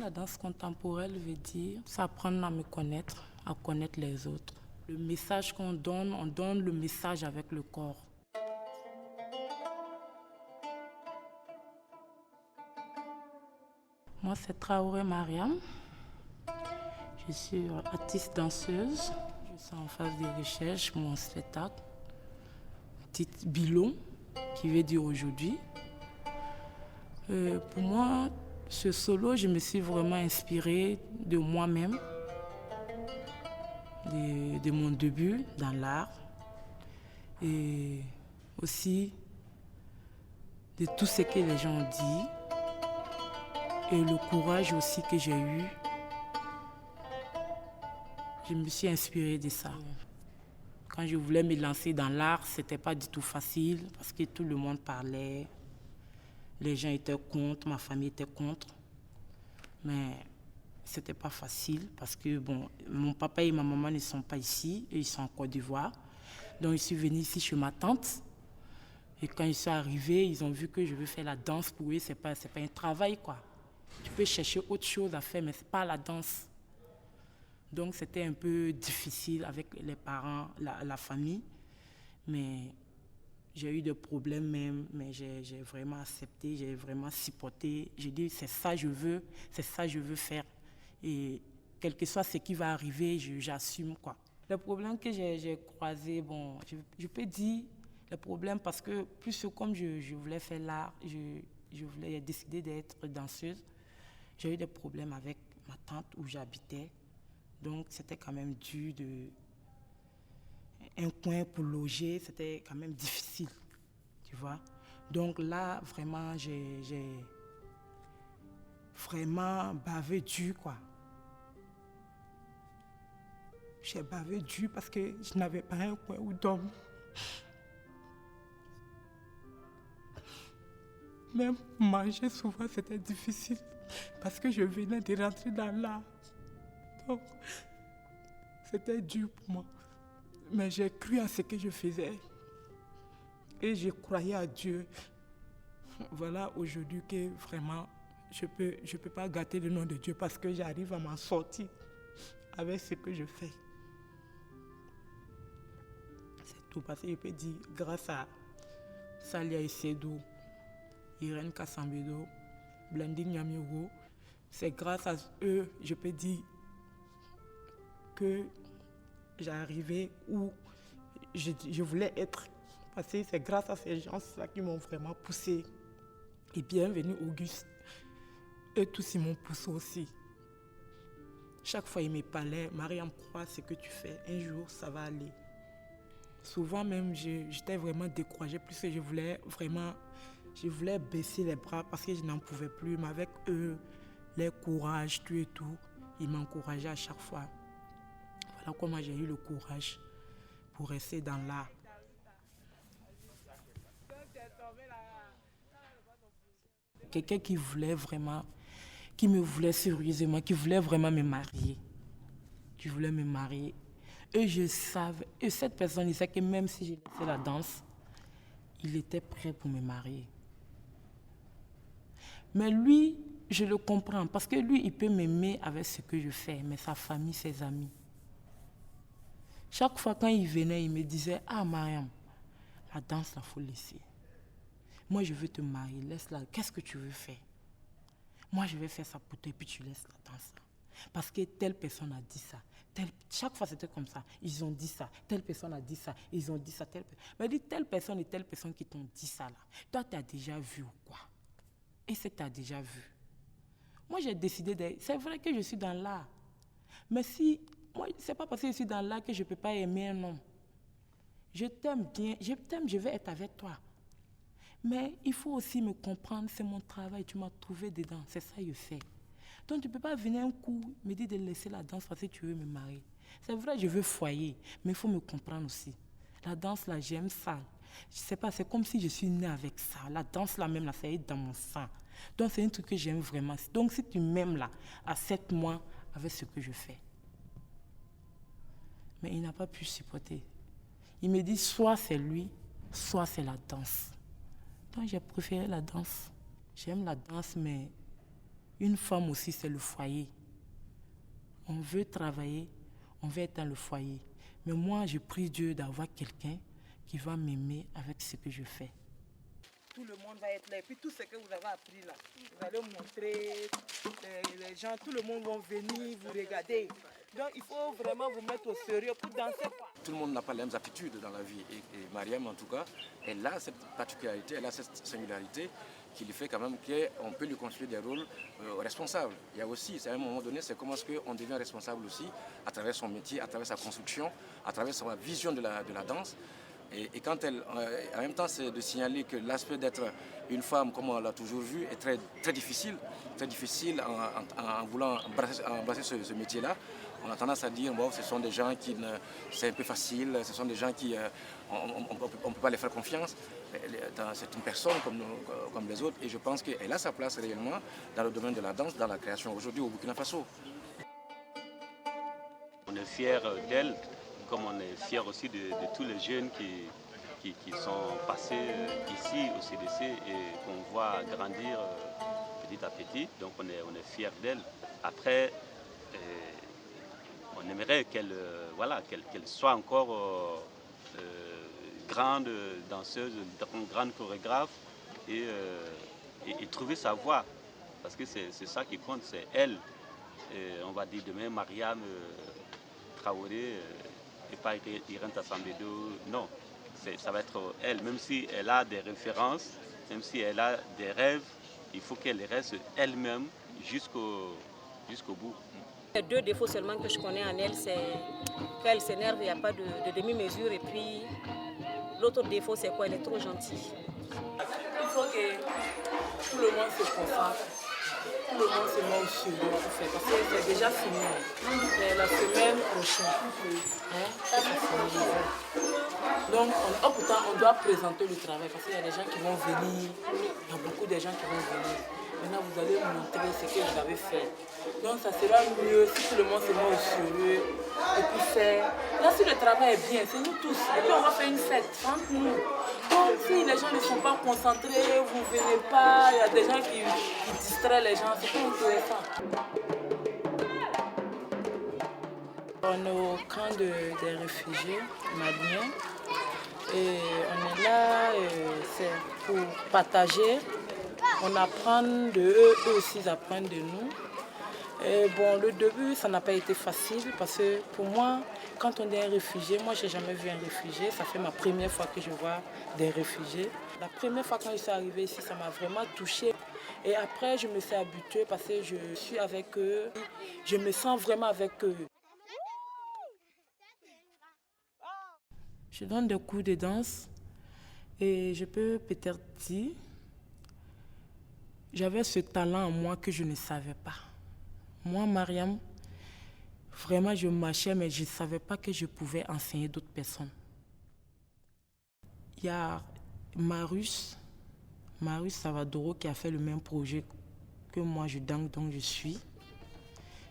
la danse contemporaine veut dire, c'est apprendre à me connaître, à connaître les autres. Le message qu'on donne, on donne le message avec le corps. Moi, c'est Traoré Mariam. Je suis artiste danseuse. Je suis en phase de recherche pour mon spectacle. Titre Bilon, qui veut dire aujourd'hui. Pour moi, ce solo, je me suis vraiment inspirée de moi-même, de mon début dans l'art et aussi de tout ce que les gens ont dit et le courage aussi que j'ai eu. Je me suis inspirée de ça. Quand je voulais me lancer dans l'art, ce n'était pas du tout facile parce que tout le monde parlait. Les gens étaient contre, ma famille était contre. Mais ce n'était pas facile parce que bon, mon papa et ma maman ne sont pas ici, ils sont en Côte d'Ivoire. Donc je suis venue ici chez ma tante. Et quand ils sont arrivés, ils ont vu que je veux faire la danse. Pour eux, c'est pas un travail, quoi. Tu peux chercher autre chose à faire, mais ce n'est pas la danse. Donc c'était un peu difficile avec les parents, la famille. Mais j'ai eu des problèmes même, mais j'ai vraiment accepté, j'ai vraiment supporté. J'ai dit, c'est ça que je veux faire. Et quel que soit ce qui va arriver, j'assume, quoi. Le problème que j'ai croisé, bon, je peux dire le problème parce que plus comme je voulais faire l'art, je voulais décider d'être danseuse, j'ai eu des problèmes avec ma tante où j'habitais. Donc c'était quand même dur un coin pour loger, c'était quand même difficile, tu vois. Donc là, vraiment, j'ai vraiment bavé dur, quoi. J'ai bavé dur parce que je n'avais pas un coin où dormir. Même manger, souvent, c'était difficile parce que je venais de rentrer dans l'art. Donc, c'était dur pour moi. Mais j'ai cru à ce que je faisais et je croyais à Dieu. Voilà aujourd'hui que vraiment je peux pas gâter le nom de Dieu parce que j'arrive à m'en sortir avec ce que je fais. C'est tout parce que je peux dire grâce à Salia Issedou, Irène Kassambedo, Blandine Nyamiogo, c'est grâce à eux, je peux dire que j'ai arrivé où je voulais être. Parce que c'est grâce à ces gens-là qui m'ont vraiment poussé. Et bienvenue Auguste. Eux tous, ils m'ont poussé aussi. Chaque fois, ils me parlaient, Mariam, crois ce que tu fais. Un jour, ça va aller. Souvent même, j'étais vraiment découragée. Plus que je voulais baisser les bras parce que je n'en pouvais plus. Mais avec eux, leur courage, tout et tout, ils m'encourageaient à chaque fois. Voilà comment j'ai eu le courage pour rester dans l'art. Quelqu'un qui me voulait sérieusement, qui voulait vraiment me marier. Qui voulait me marier. Et je savais, et cette personne, il sait que même si j'ai laissé la danse, il était prêt pour me marier. Mais lui, je le comprends, parce que lui, il peut m'aimer avec ce que je fais, mais sa famille, ses amis. Chaque fois quand il venait, il me disait, ah Mariam, la danse, il faut laisser. Moi, je veux te marier, laisse-la. Qu'est-ce que tu veux faire? Moi, je vais faire ça pour toi et puis tu laisses la danse. Parce que telle personne a dit ça. Chaque fois, c'était comme ça. Ils ont dit ça. Telle personne a dit ça. Ils ont dit ça. Mais dis telle personne et telle personne qui t'ont dit ça là. Toi, tu as déjà vu ou quoi? Et c'est que tu as déjà vu. Moi, j'ai décidé de... C'est vrai que je suis dans l'art. Mais si... Moi, c'est pas parce que je suis dans l'art que je ne peux pas aimer un homme. Je t'aime bien. Je t'aime, je vais être avec toi. Mais il faut aussi me comprendre, c'est mon travail, tu m'as trouvé dedans, c'est ça que je fais. Donc tu ne peux pas venir un coup me dire de laisser la danse parce que tu veux me marier. C'est vrai, je veux foyer, mais il faut me comprendre aussi. La danse là, j'aime ça. Je sais pas, c'est comme si je suis née avec ça. La danse là même, là, ça est dans mon sang. Donc c'est un truc que j'aime vraiment. Donc si tu m'aimes là, accepte-moi avec ce que je fais. Mais il n'a pas pu supporter. Il me dit soit c'est lui, soit c'est la danse. Donc j'ai préféré la danse. J'aime la danse, mais Une femme aussi, c'est le foyer. On veut travailler, on veut être dans le foyer. Mais moi, je prie Dieu d'avoir quelqu'un qui va m'aimer avec ce que je fais. Tout le monde va être là. Et puis tout ce que vous avez appris là, vous allez montrer, les gens, tout le monde va venir vous regarder. Donc il faut vraiment vous mettre au sérieux pour danser. Tout le monde n'a pas les mêmes aptitudes dans la vie. Et Mariam, en tout cas, elle a cette particularité, elle a cette singularité qui lui fait quand même qu'on peut lui construire des rôles responsables. Il y a aussi, à un moment donné, c'est comment est-ce qu'on devient responsable aussi à travers son métier, à travers sa construction, à travers sa vision de la danse. Et quand elle, en même temps, c'est de signaler que l'aspect d'être une femme, comme on l'a toujours vu, est très difficile en voulant embrasser ce métier-là. On a tendance à dire, bon, ce sont des gens qui, c'est un peu facile, ce sont des gens qui, on ne peut pas les faire confiance. C'est une personne comme les autres et je pense qu'elle a sa place réellement dans le domaine de la danse, dans la création aujourd'hui au Burkina Faso. On est fiers d'elle, comme on est fiers aussi de tous les jeunes qui sont passés ici au CDC et qu'on voit grandir petit à petit. Donc on est fiers d'elle. Après, on aimerait qu'elle soit encore grande danseuse, grande chorégraphe et trouver sa voie. Parce que c'est ça qui compte, c'est elle. On va dire demain Mariam Traoré et pas Irène Tassambedo. Non, ça va être elle. Même si elle a des références, même si elle a des rêves, il faut qu'elle reste elle-même jusqu'au bout. Les deux défauts seulement que je connais en elle, c'est qu'elle s'énerve, il n'y a pas de demi-mesure. Et puis l'autre défaut, c'est quoi? Elle est trop gentille. Il faut que tout le monde se concentre. Tout le monde se met au sérieux parce que c'est déjà fini. Mais la semaine prochaine, ça finit. Donc, pourtant, on doit présenter le travail parce qu'il y a des gens qui vont venir. Il y a beaucoup de gens qui vont venir. Maintenant, vous allez montrer ce que vous avez fait. Donc, ça sera mieux si tout le monde se met au sérieux et puis faire. Là, si le travail est bien, c'est nous tous. Et puis, on va faire une fête entre nous. Donc, si les gens ne sont pas concentrés, vous ne venez pas, il y a des gens qui distraient les gens, c'est pas intéressant. On est au camp des réfugiés maliens et on est là, c'est pour partager. On apprend de eux, eux aussi ils apprennent de nous. Et bon, le début, ça n'a pas été facile parce que pour moi, quand on est un réfugié, moi je n'ai jamais vu un réfugié, ça fait ma première fois que je vois des réfugiés. La première fois quand je suis arrivée ici, ça m'a vraiment touchée. Et après, je me suis habituée parce que je suis avec eux, je me sens vraiment avec eux. Je donne des cours de danse et je peux peut-être dire, j'avais ce talent en moi que je ne savais pas. Moi, Mariam, vraiment, je marchais, mais je ne savais pas que je pouvais enseigner d'autres personnes. Il y a Marius Savadoro qui a fait le même projet que moi, je danse, donc je suis.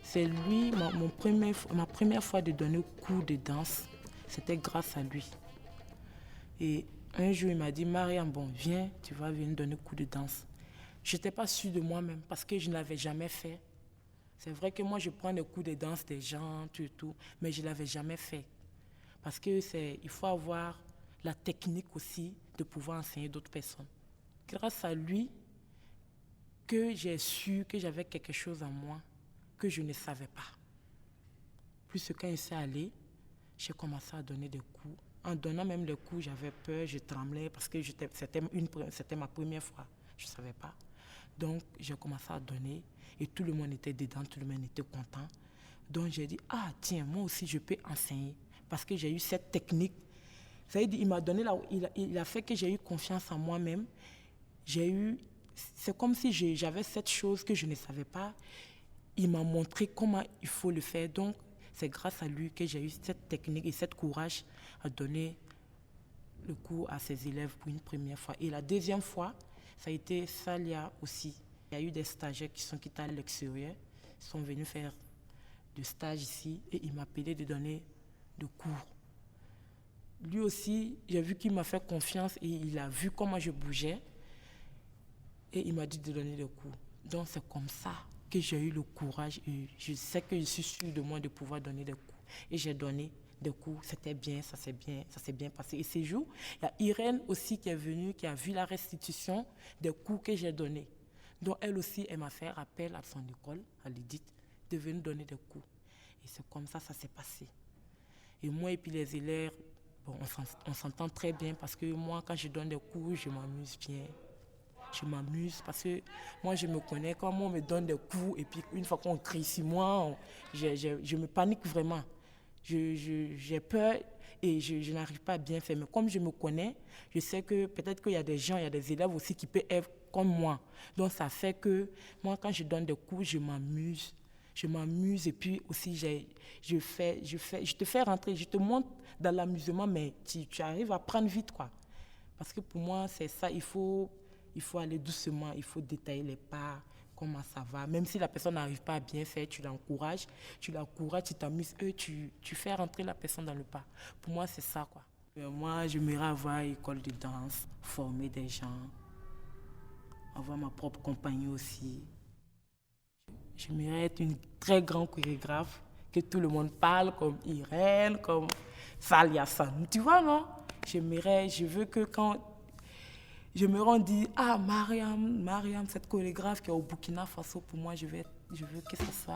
C'est lui, ma première fois de donner cours de danse, c'était grâce à lui. Et un jour, il m'a dit, Mariam, bon, viens, tu vas venir donner cours de danse. Je n'étais pas sûre de moi-même parce que je ne l'avais jamais fait. C'est vrai que moi, je prends des cours de danse des gens, tout, mais je ne l'avais jamais fait. Parce qu'il faut avoir la technique aussi de pouvoir enseigner d'autres personnes. Grâce à lui, que j'ai su que j'avais quelque chose en moi que je ne savais pas. Plus quand il s'est allé, j'ai commencé à donner des cours. En donnant même les cours, j'avais peur, je tremblais parce que c'était ma première fois. Je ne savais pas. Donc, j'ai commencé à donner et tout le monde était dedans, tout le monde était content. Donc, j'ai dit, ah tiens, moi aussi, je peux enseigner parce que j'ai eu cette technique. Il m'a donné, il a fait que j'ai eu confiance en moi-même. C'est comme si j'avais cette chose que je ne savais pas. Il m'a montré comment il faut le faire. Donc, c'est grâce à lui que j'ai eu cette technique et cette courage à donner le cours à ses élèves pour une première fois. Et la deuxième fois, ça a été Salia aussi. Il y a eu des stagiaires qui sont quittés à l'extérieur. Ils sont venus faire du stage ici et il m'a appelé de donner des cours. Lui aussi, j'ai vu qu'il m'a fait confiance et il a vu comment je bougeais et il m'a dit de donner des cours. Donc c'est comme ça que j'ai eu le courage et je sais que je suis sûre de moi de pouvoir donner des cours. Et j'ai donné des cours, c'était bien, ça s'est bien passé. Et ces jours, il y a Irène aussi qui est venue, qui a vu la restitution des cours que j'ai donnés. Donc elle aussi, elle m'a fait appel à son école, à l'Édith, de venir donner des cours. Et c'est comme ça s'est passé. Et moi et puis les élèves, bon, on s'entend très bien parce que moi, quand je donne des cours, je m'amuse bien. Je m'amuse parce que moi, je me connais. Quand on me donne des coups et puis une fois qu'on crie sur moi, je me panique vraiment. J'ai peur et je n'arrive pas à bien faire. Mais comme je me connais, je sais que peut-être qu'il y a des gens, il y a des élèves aussi qui peuvent être comme moi. Donc ça fait que moi, quand je donne des cours, je m'amuse. Je m'amuse et puis aussi je te fais rentrer, je te montre dans l'amusement, mais tu arrives à prendre vite, quoi. Parce que pour moi, c'est ça, il faut aller doucement, il faut détailler les pas, comment ça va. Même si la personne n'arrive pas à bien faire, tu l'encourages, tu t'amuses, tu fais rentrer la personne dans le pas. Pour moi, c'est ça, quoi. Moi, j'aimerais avoir une école de danse, former des gens, avoir ma propre compagnie aussi. J'aimerais être une très grande chorégraphe, que tout le monde parle, comme Irène, comme Salia San. Tu vois, non? Je veux que quand je me rends dire, ah, Mariam, cette chorégraphe qui est au Burkina Faso, pour moi, je veux que ce soit